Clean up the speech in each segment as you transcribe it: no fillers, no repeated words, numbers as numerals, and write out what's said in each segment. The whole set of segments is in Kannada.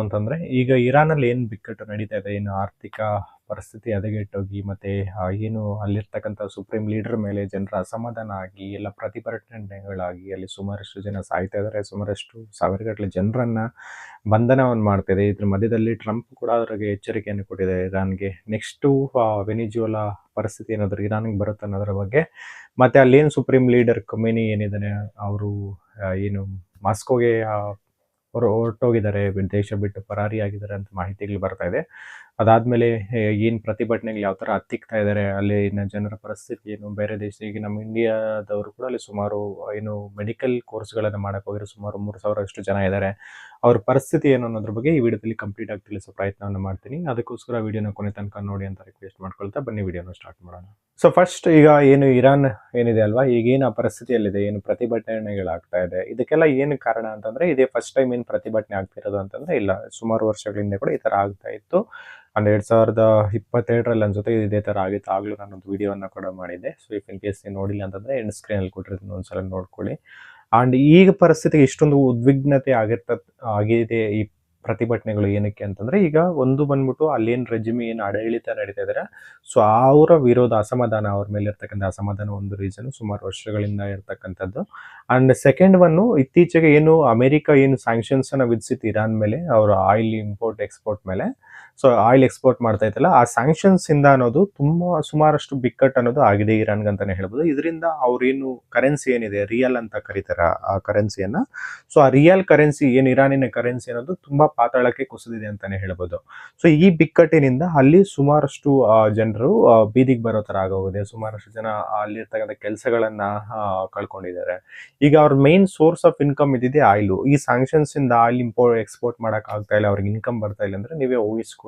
ಅಂತಂದ್ರೆ ಈಗ ಇರಾನಲ್ಲಿ ಏನು ಬಿಕ್ಕಟ್ಟು ನಡೀತಾ ಇದೆ, ಏನು ಆರ್ಥಿಕ ಪರಿಸ್ಥಿತಿ ಹದಗೆಟ್ಟೋಗಿ ಮತ್ತೆ ಏನು ಅಲ್ಲಿರ್ತಕ್ಕಂಥ ಸುಪ್ರೀಂ ಲೀಡರ್ ಮೇಲೆ ಜನರ ಅಸಮಾಧಾನ ಆಗಿ ಎಲ್ಲ ಪ್ರತಿಭಟನೆಗಳಾಗಿ ಅಲ್ಲಿ ಸುಮಾರಷ್ಟು ಜನ ಸಾಯ್ತಾ ಇದ್ದಾರೆ, ಸುಮಾರಷ್ಟು ಸಾವಿರಗಟ್ಟಲೆ ಜನರನ್ನ ಬಂಧನವನ್ನು ಮಾಡ್ತಿದೆ. ಇದ್ರ ಮಧ್ಯದಲ್ಲಿ ಟ್ರಂಪ್ ಕೂಡ ಅವರಿಗೆ ಎಚ್ಚರಿಕೆಯನ್ನು ಕೊಟ್ಟಿದೆ ಇರಾನ್ಗೆ. ನೆಕ್ಸ್ಟು ವೆನಿಜುವಲಾ ಪರಿಸ್ಥಿತಿ ಏನಾದರೂ ಇರಾನ್ಗೆ ಬರುತ್ತೆ ಅನ್ನೋದ್ರ ಬಗ್ಗೆ, ಮತ್ತೆ ಅಲ್ಲೇನು ಸುಪ್ರೀಂ ಲೀಡರ್ ಖೊಮೇನಿ ಏನಿದ್ದಾನೆ ಅವರು ಏನು ಮಾಸ್ಕೋಗೆ ಹೊರಟೋಗಿದ್ದಾರೆ, ದೇಶ ಬಿಟ್ಟು ಪರಾರಿಯಾಗಿದ್ದಾರೆ ಅಂತ ಮಾಹಿತಿಗಳು ಬರ್ತಾ ಇದೆ. ಅದಾದಮೇಲೆ ಏನು ಪ್ರತಿಭಟನೆಗಳು ಯಾವ ಥರ ಹತ್ತಿಕ್ತಾ ಇದ್ದಾರೆ, ಅಲ್ಲಿನ ಜನರ ಪರಿಸ್ಥಿತಿ ಏನು, ಬೇರೆ ದೇಶ ಈಗ ನಮ್ಮ ಇಂಡಿಯಾದವರು ಕೂಡ ಅಲ್ಲಿ ಸುಮಾರು ಏನು ಮೆಡಿಕಲ್ ಕೋರ್ಸ್ಗಳನ್ನು ಮಾಡೋಕ್ಕೆ ಹೋಗಿರೋ ಸುಮಾರು 3,000 ಜನ ಇದ್ದಾರೆ. ಅವ್ರ ಪರಿಸ್ಥಿತಿ ಏನು ಅನ್ನೋದ್ರ ಬಗ್ಗೆ ಈ ವಿಡಿಯೋದಲ್ಲಿ ಕಂಪ್ಲೀಟ್ ಆಗಿ ತಿಳಿಸೋ ಪ್ರಯತ್ನವನ್ನು ಮಾಡ್ತೀನಿ. ಅದಕ್ಕೋಸ್ಕರ ವಿಡಿಯೋನ ಕೊನೆ ತನಕ ನೋಡಿ ಅಂತ ರಿಕ್ವೆಸ್ಟ್ ಮಾಡ್ಕೊಳ್ತಾ ಬನ್ನಿ ವಿಡಿಯೋನ ಸ್ಟಾರ್ಟ್ ಮಾಡೋಣ. ಸೊ ಫಸ್ಟ್ ಈಗ ಏನು ಇರಾನ್ ಏನಿದೆ ಅಲ್ವಾ, ಈಗೇನು ಆ ಪರಿಸ್ಥಿತಿಯಲ್ಲಿದೆ, ಏನು ಪ್ರತಿಭಟನೆಗಳಾಗ್ತಾ ಇದೆ, ಇದಕ್ಕೆಲ್ಲ ಏನು ಕಾರಣ ಅಂತಂದ್ರೆ ಇದೇ ಫಸ್ಟ್ ಟೈಮ್ ಏನು ಪ್ರತಿಭಟನೆ ಆಗ್ತಿರೋದು ಅಂತಂದ್ರೆ ಇಲ್ಲ, ಸುಮಾರು ವರ್ಷಗಳಿಂದ ಕೂಡ ಈ ಥರ ಆಗ್ತಾ ಇತ್ತು. 2022 ಅನ್ಸುತ್ತೆ ಇದೇ ಥರ ಆಗಿತ್ತು. ಆಗಲೂ ನಾನೊಂದು ವಿಡಿಯೋನ ಕೂಡ ಮಾಡಿದ್ದೆ. ಸೊ ಇಫ್ ಇನ್ ಕೇಸ್ ನೀವು ನೋಡಿಲ್ಲ ಅಂತಂದ್ರೆ ಎಂಡ್ ಸ್ಕ್ರೀನಲ್ಲಿ ಕೊಟ್ಟಿರ್ತೀನಿ, ಒಂದ್ಸಲ ನೋಡ್ಕೊಳ್ಳಿ. ಆ್ಯಂಡ್ ಈಗ ಪರಿಸ್ಥಿತಿ ಇಷ್ಟೊಂದು ಉದ್ವಿಗ್ನತೆ ಆಗಿದೆ ಈ ಪ್ರತಿಭಟನೆಗಳು ಏನಕ್ಕೆ ಅಂತಂದ್ರೆ, ಈಗ ಒಂದು ಬಂದ್ಬಿಟ್ಟು ಅಲ್ಲೇನು ರೆಜಿಮಿ ಏನು ಆಡಳಿತ ನಡೀತಾ ಇದ್ದಾರೆ, ಸೊ ಅವರ ವಿರೋಧ ಅಸಮಾಧಾನ, ಅವ್ರ ಮೇಲೆ ಇರ್ತಕ್ಕಂಥ ಅಸಮಾಧಾನ ಒಂದು ರೀಸನ್, ಸುಮಾರು ವರ್ಷಗಳಿಂದ ಇರ್ತಕ್ಕಂಥದ್ದು. ಆ್ಯಂಡ್ ಸೆಕೆಂಡ್ ಒನ್ನು, ಇತ್ತೀಚೆಗೆ ಏನು ಅಮೆರಿಕ ಏನು ಸ್ಯಾಂಕ್ಷನ್ಸ್ ಅನ್ನು ವಿಧಿಸಿತ್ತು ಇರಾನ್ ಮೇಲೆ, ಅವರ ಆಯಿಲ್ ಇಂಪೋರ್ಟ್ ಎಕ್ಸ್ಪೋರ್ಟ್ ಮೇಲೆ, ಸೊ ಆಯಿಲ್ ಎಕ್ಸ್ಪೋರ್ಟ್ ಮಾಡ್ತಾ ಇತ್ತಲ್ಲ, ಆ ಸ್ಯಾಂಕ್ಷನ್ಸ್ ಇಂದ ಅನ್ನೋದು ತುಂಬಾ ಸುಮಾರಷ್ಟು ಬಿಕ್ಕಟ್ಟು ಅನ್ನೋದು ಆಗಿದೆ ಇರಾನ್ಗೆ ಅಂತಾನೆ ಹೇಳ್ಬೋದು. ಇದರಿಂದ ಅವ್ರೇನು ಕರೆನ್ಸಿ ಏನಿದೆ ರಿಯಲ್ ಅಂತ ಕರೀತಾರೆ ಆ ಕರೆನ್ಸಿಯನ್ನ, ಸೊ ಆ ರಿಯಲ್ ಕರೆನ್ಸಿ ಏನು ಇರಾನಿನ ಕರೆನ್ಸಿ ಅನ್ನೋದು ತುಂಬಾ ಪಾತಾಳಕ್ಕೆ ಕುಸಿದಿದೆ ಅಂತಾನೆ ಹೇಳ್ಬೋದು. ಸೊ ಈ ಬಿಕ್ಕಟ್ಟಿನಿಂದ ಅಲ್ಲಿ ಸುಮಾರಷ್ಟು ಜನರು ಬೀದಿಗೆ ಬರೋ ತರ ಆಗೋಗಿದೆ. ಸುಮಾರಷ್ಟು ಜನ ಅಲ್ಲಿರ್ತಕ್ಕಂಥ ಕೆಲಸಗಳನ್ನ ಕಳ್ಕೊಂಡಿದ್ದಾರೆ. ಈಗ ಅವ್ರ ಮೇನ್ ಸೋರ್ಸ್ ಆಫ್ ಇನ್ಕಮ್ ಇದಿದೆ ಆಯಿಲು. ಈ ಸ್ಯಾಂಕ್ಷನ್ಸ್ ಇಂದ ಆಯಿಲ್ ಎಕ್ಸ್ಪೋರ್ಟ್ ಮಾಡಕ್ ಆಗ್ತಾ ಇಲ್ಲ, ಅವ್ರಿಗೆ ಇನ್ಕಮ್ ಬರ್ತಾ ಇಲ್ಲ ಅಂದ್ರೆ ನೀವೇ ಊಹಿಸ್ಕೊಳ್ಳಿ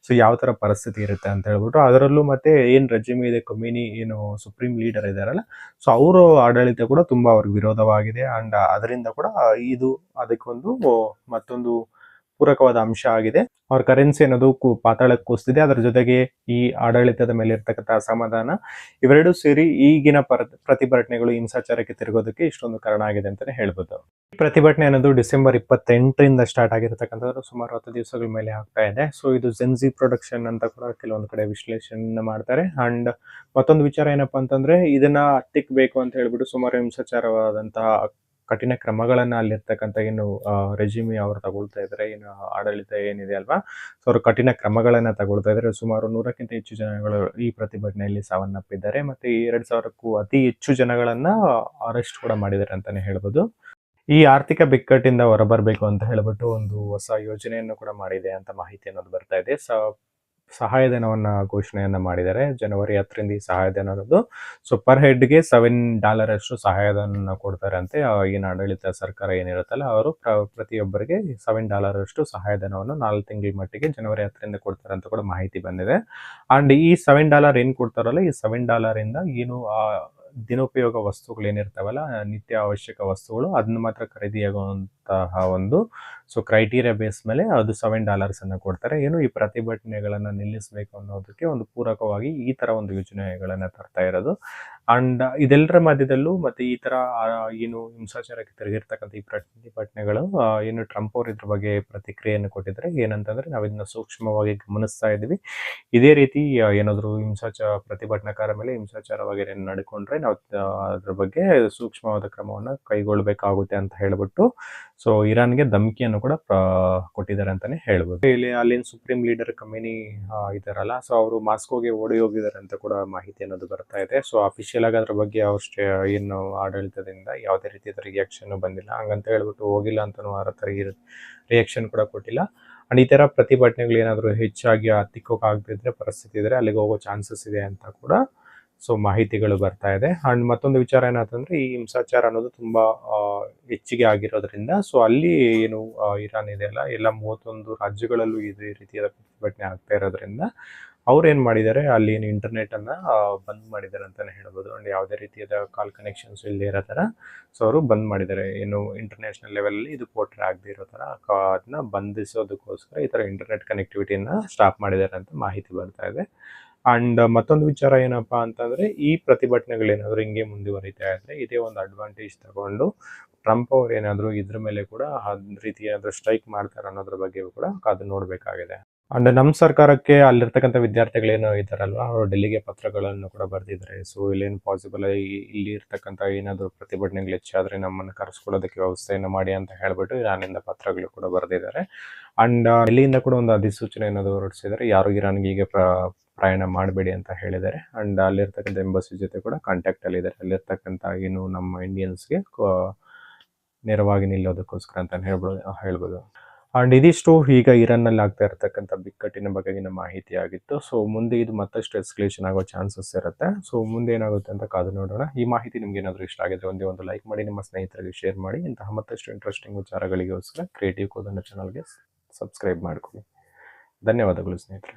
ಸೊ ಯಾವ ತರ ಪರಿಸ್ಥಿತಿ ಇರುತ್ತೆ ಅಂತ ಹೇಳ್ಬಿಟ್ಟು. ಅದರಲ್ಲೂ ಮತ್ತೆ ಏನ್ ರೆಜಿಮ್ ಇದೆ, ಖೊಮೇನಿ ಏನು ಸುಪ್ರೀಂ ಲೀಡರ್ ಇದಾರಲ್ಲ, ಸೊ ಅವರು ಆಡಳಿತ ಕೂಡ ತುಂಬಾ ಅವ್ರಿಗೆ ವಿರೋಧವಾಗಿದೆ. ಅಂಡ್ ಅದರಿಂದ ಕೂಡ ಇದು ಅದಕ್ಕೊಂದು ಮತ್ತೊಂದು ಪೂರಕವಾದ ಅಂಶ ಆಗಿದೆ. ಅವ್ರ ಕರೆನ್ಸಿ ಅನ್ನೋದು ಪಾತಾಳಕ್ಕೆ ಕುಸಿದಿದೆ. ಅದರ ಜೊತೆಗೆ ಈ ಆಡಳಿತದ ಮೇಲೆ ಇರ್ತಕ್ಕಂಥ ಅಸಮಾಧಾನ, ಇವೆರಡೂ ಸೇರಿ ಈಗಿನ ಪ್ರತಿಭಟನೆಗಳು ಹಿಂಸಾಚಾರಕ್ಕೆ ತಿರುಗೋದಕ್ಕೆ ಇಷ್ಟೊಂದು ಕಾರಣ ಆಗಿದೆ ಅಂತಾನೆ ಹೇಳ್ಬೋದು. ಈ ಪ್ರತಿಭಟನೆ ಅನ್ನೋದು ಡಿಸೆಂಬರ್ 28ರಿಂದ ಸ್ಟಾರ್ಟ್ ಆಗಿರ್ತಕ್ಕಂಥದ್ದು, ಸುಮಾರು 10 ದಿವಸಗಳ ಮೇಲೆ ಆಗ್ತಾ ಇದೆ. ಸೊ ಇದು ಜೆನ್ಜಿ ಪ್ರೊಡಕ್ಷನ್ ಅಂತ ಕೂಡ ಕೆಲವೊಂದು ಕಡೆ ವಿಶ್ಲೇಷಣೆ ಮಾಡ್ತಾರೆ. ಅಂಡ್ ಮತ್ತೊಂದು ವಿಚಾರ ಏನಪ್ಪಾ ಅಂತಂದ್ರೆ, ಇದನ್ನ ಹತ್ತಿಕ್ಬೇಕು ಅಂತ ಹೇಳ್ಬಿಟ್ಟು ಸುಮಾರು ಹಿಂಸಾಚಾರವಾದಂತಹ ಕಠಿಣ ಕ್ರಮಗಳನ್ನ ಅಲ್ಲಿರ್ತಕ್ಕಂಥ ಏನು ರೆಜಿಮಿ ಅವರು ತಗೊಳ್ತಾ ಇದ್ದಾರೆ, ಏನು ಆಡಳಿತ ಏನಿದೆ ಅಲ್ವಾ, ಸೊ ಅವರು ಕಠಿಣ ಕ್ರಮಗಳನ್ನ ತಗೊಳ್ತಾ ಇದ್ದಾರೆ. ಸುಮಾರು 100ಕ್ಕಿಂತ ಹೆಚ್ಚು ಜನಗಳು ಈ ಪ್ರತಿಭಟನೆಯಲ್ಲಿ ಸಾವನ್ನಪ್ಪಿದ್ದಾರೆ. ಮತ್ತೆ 2,000ಕ್ಕೂ ಅತಿ ಹೆಚ್ಚು ಜನಗಳನ್ನ ಅರೆಸ್ಟ್ ಕೂಡ ಮಾಡಿದ್ದಾರೆ ಅಂತಾನೆ ಹೇಳ್ಬೋದು. ಈ ಆರ್ಥಿಕ ಬಿಕ್ಕಟ್ಟಿಂದ ಹೊರಬರಬೇಕು ಅಂತ ಹೇಳ್ಬಿಟ್ಟು ಒಂದು ಹೊಸ ಯೋಜನೆಯನ್ನು ಕೂಡ ಮಾಡಿದೆ ಅಂತ ಮಾಹಿತಿ ಅನ್ನೋದು ಬರ್ತಾ ಇದೆ. ಸಹಾಯಧನವನ್ನ ಘೋಷಣೆಯನ್ನ ಮಾಡಿದ್ದಾರೆ ಜನವರಿ 10ರಿಂದ. ಈ ಸಹಾಯಧನ ಅನ್ನೋದು ಸೊ ಪರ್ ಹೆಡ್ಗೆ $7 ಅಷ್ಟು ಸಹಾಯಧನ ಕೊಡ್ತಾರೆ ಅಂತೆ. ಏನು ಆಡಳಿತ ಸರ್ಕಾರ ಏನಿರುತ್ತಲ್ಲ ಅವರು ಪ್ರತಿಯೊಬ್ಬರಿಗೆ $7 ಅಷ್ಟು ಸಹಾಯಧನವನ್ನು 4 ತಿಂಗಳ ಮಟ್ಟಿಗೆ ಜನವರಿ 10ರಿಂದ ಕೊಡ್ತಾರೆ ಅಂತ ಕೂಡ ಮಾಹಿತಿ ಬಂದಿದೆ. ಅಂಡ್ ಈ $7 ಏನು ಕೊಡ್ತಾರಲ್ಲ, ಈ $7 ಇಂದ ಏನು ದಿನೋಪಯೋಗ ವಸ್ತುಗಳು ಏನಿರ್ತಾವಲ್ಲ, ನಿತ್ಯ ಅವಶ್ಯಕ ವಸ್ತುಗಳು, ಅದನ್ನ ಮಾತ್ರ ಖರೀದಿಯಾಗುವಂತಹ ಒಂದು ಸೊ ಕ್ರೈಟೀರಿಯಾ ಬೇಸ್ ಮೇಲೆ ಅದು $7 ಅನ್ನ ಕೊಡ್ತಾರೆ. ಏನು ಈ ಪ್ರತಿಭಟನೆಗಳನ್ನ ನಿಲ್ಲಿಸಬೇಕು ಅನ್ನೋದಕ್ಕೆ ಒಂದು ಪೂರಕವಾಗಿ ಈ ತರ ಒಂದು ಯೋಜನೆಗಳನ್ನ ತರ್ತಾ ಇರೋದು. ಅಂಡ್ ಇದೆಲ್ಲರ ಮಧ್ಯದಲ್ಲೂ ಮತ್ತೆ ಈ ತರ ಏನು ಹಿಂಸಾಚಾರಕ್ಕೆ ತಿರುಗಿರ್ತಕ್ಕಂಥ ಈ ಪ್ರತಿಭಟನೆಗಳು ಏನು ಟ್ರಂಪ್ ಅವರು ಇದ್ರ ಬಗ್ಗೆ ಪ್ರತಿಕ್ರಿಯೆಯನ್ನು ಕೊಟ್ಟಿದ್ದಾರೆ. ಏನಂತಂದ್ರೆ, ನಾವು ಇದನ್ನ ಸೂಕ್ಷ್ಮವಾಗಿ ಗಮನಿಸ್ತಾ ಇದ್ವಿ, ಇದೇ ರೀತಿ ಏನಾದ್ರು ಪ್ರತಿಭಟನಾಕಾರ ಮೇಲೆ ಹಿಂಸಾಚಾರವಾಗಿ ನಡ್ಕೊಂಡ್ರೆ ನಾವು ಅದ್ರ ಬಗ್ಗೆ ಸೂಕ್ಷ್ಮವಾದ ಕ್ರಮವನ್ನ ಕೈಗೊಳ್ಳಬೇಕಾಗುತ್ತೆ ಅಂತ ಹೇಳ್ಬಿಟ್ಟು ಸೊ ಇರಾನ್ಗೆ ಧಮಕಿಯನ್ನು ಕೂಡ ಕೊಟ್ಟಿದ್ದಾರೆ ಅಂತಾನೆ ಹೇಳ್ಬೋದು. ಇಲ್ಲಿ ಅಲ್ಲಿನ ಸುಪ್ರೀಂ ಲೀಡರ್ ಖೊಮೇನಿ ಇದಾರಲ್ಲ, ಸೊ ಅವರು ಮಾಸ್ಕೋಗೆ ಓಡಿ ಹೋಗಿದ್ದಾರೆ ಅಂತ ಕೂಡ ಮಾಹಿತಿ ಅನ್ನೋದು ಬರ್ತಾ ಇದೆ. ಸೊ ಅಫಿಷಿಯಲ್ ಆಗಿ ಅದ್ರ ಬಗ್ಗೆ ಅವ್ರ ಏನು ಆಡಳಿತದಿಂದ ಯಾವುದೇ ರೀತಿಯ ರಿಯಾಕ್ಷನ್ ಬಂದಿಲ್ಲ, ಹಂಗಂತ ಹೇಳ್ಬಿಟ್ಟು ಹೋಗಿಲ್ಲ ಅಂತನೂ ಆ ಥರ ರಿಯಾಕ್ಷನ್ ಕೂಡ ಕೊಟ್ಟಿಲ್ಲ. ಅಂಡ್ ಈ ತರ ಪ್ರತಿಭಟನೆಗಳು ಏನಾದರೂ ಹೆಚ್ಚಾಗಿ ಹತ್ತಿಕ್ಕೋಕಾಗದಿದ್ರೆ ಪರಿಸ್ಥಿತಿ ಇದ್ರೆ ಅಲ್ಲಿಗೆ ಹೋಗೋ ಚಾನ್ಸಸ್ ಇದೆ ಅಂತ ಕೂಡ ಸೊ ಮಾಹಿತಿಗಳು ಬರ್ತಾ ಇದೆ. ಅಂಡ್ ಮತ್ತೊಂದು ವಿಚಾರ ಏನಂತಂದ್ರೆ, ಈ ಹಿಂಸಾಚಾರ ಅನ್ನೋದು ತುಂಬಾ ಹೆಚ್ಚಿಗೆ ಆಗಿರೋದ್ರಿಂದ ಸೊ ಅಲ್ಲಿ ಏನು ಇರಾನ್ ಇದೆಯಲ್ಲ, ಎಲ್ಲ 31 ರಾಜ್ಯಗಳಲ್ಲೂ ಇದೇ ರೀತಿಯಾದ ಪ್ರತಿಭಟನೆ ಆಗ್ತಾ ಇರೋದ್ರಿಂದ ಅವ್ರು ಏನ್ ಮಾಡಿದ್ದಾರೆ, ಅಲ್ಲಿ ಏನು ಇಂಟರ್ನೆಟ್ ಅನ್ನ ಬಂದ್ ಮಾಡಿದ್ದಾರೆ ಅಂತಾನೆ ಹೇಳ್ಬೋದು. ಅಂಡ್ ಯಾವುದೇ ರೀತಿಯಾದ ಕಾಲ್ ಕನೆಕ್ಷನ್ಸ್ ಇಲ್ಲದೆ ಇರೋ ತರ ಸೊ ಅವರು ಬಂದ್ ಮಾಡಿದ್ದಾರೆ. ಏನು ಇಂಟರ್ನ್ಯಾಷನಲ್ ಲೆವೆಲ್ ಇದು ಪೋರ್ಟ್ರೆ ಆಗದೆ ಇರೋ ತರ ಅದನ್ನ ಬಂಧಿಸೋದಕ್ಕೋಸ್ಕರ ಈ ತರ ಇಂಟರ್ನೆಟ್ ಕನೆಕ್ಟಿವಿಟಿಯನ್ನ ಸ್ಟಾಪ್ ಮಾಡಿದ್ದಾರೆ ಅಂತ ಮಾಹಿತಿ ಬರ್ತಾ ಇದೆ. ಅಂಡ್ ಮತ್ತೊಂದು ವಿಚಾರ ಏನಪ್ಪಾ ಅಂತಂದ್ರೆ, ಈ ಪ್ರತಿಭಟನೆಗಳೇನಾದ್ರು ಹಿಂಗೆ ಮುಂದುವರಿತಾ ಇದ್ರೆ ಇದೇ ಒಂದು ಅಡ್ವಾಂಟೇಜ್ ತಗೊಂಡು ಟ್ರಂಪ್ ಅವ್ರು ಏನಾದ್ರು ಇದ್ರ ಮೇಲೆ ಕೂಡ ರೀತಿ ಏನಾದ್ರು ಸ್ಟ್ರೈಕ್ ಮಾಡ್ತಾರೆ ಅನ್ನೋದ್ರ ಬಗ್ಗೆ ಕೂಡ ಕಾದು ನೋಡ್ಬೇಕಾಗಿದೆ. ಅಂಡ್ ನಮ್ಮ ಸರ್ಕಾರಕ್ಕೆ ಅಲ್ಲಿರ್ತಕ್ಕಂಥ ವಿದ್ಯಾರ್ಥಿಗಳೇನೋ ಇದ್ದಾರಲ್ವಾ, ಅವರು ಡೆಲ್ಲಿಗೆ ಪತ್ರಗಳನ್ನು ಕೂಡ ಬರೆದಿದ್ದಾರೆ. ಸೊ ಇಲ್ಲೇನು ಪಾಸಿಬಲ್ ಇಲ್ಲಿ ಇರ್ತಕ್ಕಂಥ ಏನಾದರೂ ಪ್ರತಿಭಟನೆಗಳು ಹೆಚ್ಚಾದರೆ ನಮ್ಮನ್ನು ಕರೆಸ್ಕೊಳ್ಳೋದಕ್ಕೆ ವ್ಯವಸ್ಥೆಯನ್ನು ಮಾಡಿ ಅಂತ ಹೇಳ್ಬಿಟ್ಟು ಇರಾನಿಂದ ಪತ್ರಗಳು ಕೂಡ ಬರೆದಿದ್ದಾರೆ. ಅಂಡ್ ಡೆಲ್ಲಿಯಿಂದ ಕೂಡ ಒಂದು ಅಧಿಸೂಚನೆ ಏನಾದರೂ ಹೊರಡಿಸಿದ್ದಾರೆ, ಯಾರು ಇರಾನ್ಗೆ ಈಗ ಪ್ರಯಾಣ ಮಾಡಬೇಡಿ ಅಂತ ಹೇಳಿದ್ದಾರೆ. ಅಂಡ್ ಅಲ್ಲಿರ್ತಕ್ಕಂಥ ಎಂಬಸಿ ಜೊತೆ ಕೂಡ ಕಾಂಟ್ಯಾಕ್ಟಲ್ಲಿದ್ದಾರೆ. ಅಲ್ಲಿರ್ತಕ್ಕಂಥ ಏನು ನಮ್ಮ ಇಂಡಿಯನ್ಸ್ಗೆ ನೇರವಾಗಿ ನಿಲ್ಲೋದಕ್ಕೋಸ್ಕರ ಅಂತ ಹೇಳ್ಬೋದು. ಅಂಡ್ ಇದಿಷ್ಟು ಈಗ ಇರಾನ್ನಲ್ಲಿ ಆಗ್ತಾ ಇರತಕ್ಕಂಥ ಬಿಕ್ಕಟ್ಟಿನ ಬಗೆಗಿನ ಮಾಹಿತಿ ಆಗಿತ್ತು. ಸೊ ಮುಂದೆ ಇದು ಮತ್ತಷ್ಟು ಎಸ್ಕಲೇಷನ್ ಆಗೋ ಚಾನ್ಸಸ್ ಇರುತ್ತೆ. ಸೊ ಮುಂದೆ ಏನಾಗುತ್ತೆ ಅಂತ ಕಾದು ನೋಡೋಣ. ಈ ಮಾಹಿತಿ ನಿಮ್ಗೆ ಏನಾದರೂ ಇಷ್ಟ ಆಗಿದ್ರೆ ಒಂದೇ ಒಂದು ಲೈಕ್ ಮಾಡಿ, ನಿಮ್ಮ ಸ್ನೇಹಿತರಿಗೆ ಶೇರ್ ಮಾಡಿ. ಇಂತಹ ಮತ್ತಷ್ಟು ಇಂಟ್ರೆಸ್ಟಿಂಗ್ ವಿಚಾರಗಳಿಗೋಸ್ಕರ ಕ್ರಿಯೇಟಿವ್ ಕೋದನ್ನ ಚಾನಲ್ಗೆ ಸಬ್ಸ್ಕ್ರೈಬ್ ಮಾಡ್ಕೊಳ್ಳಿ. ಧನ್ಯವಾದಗಳು ಸ್ನೇಹಿತರೆ.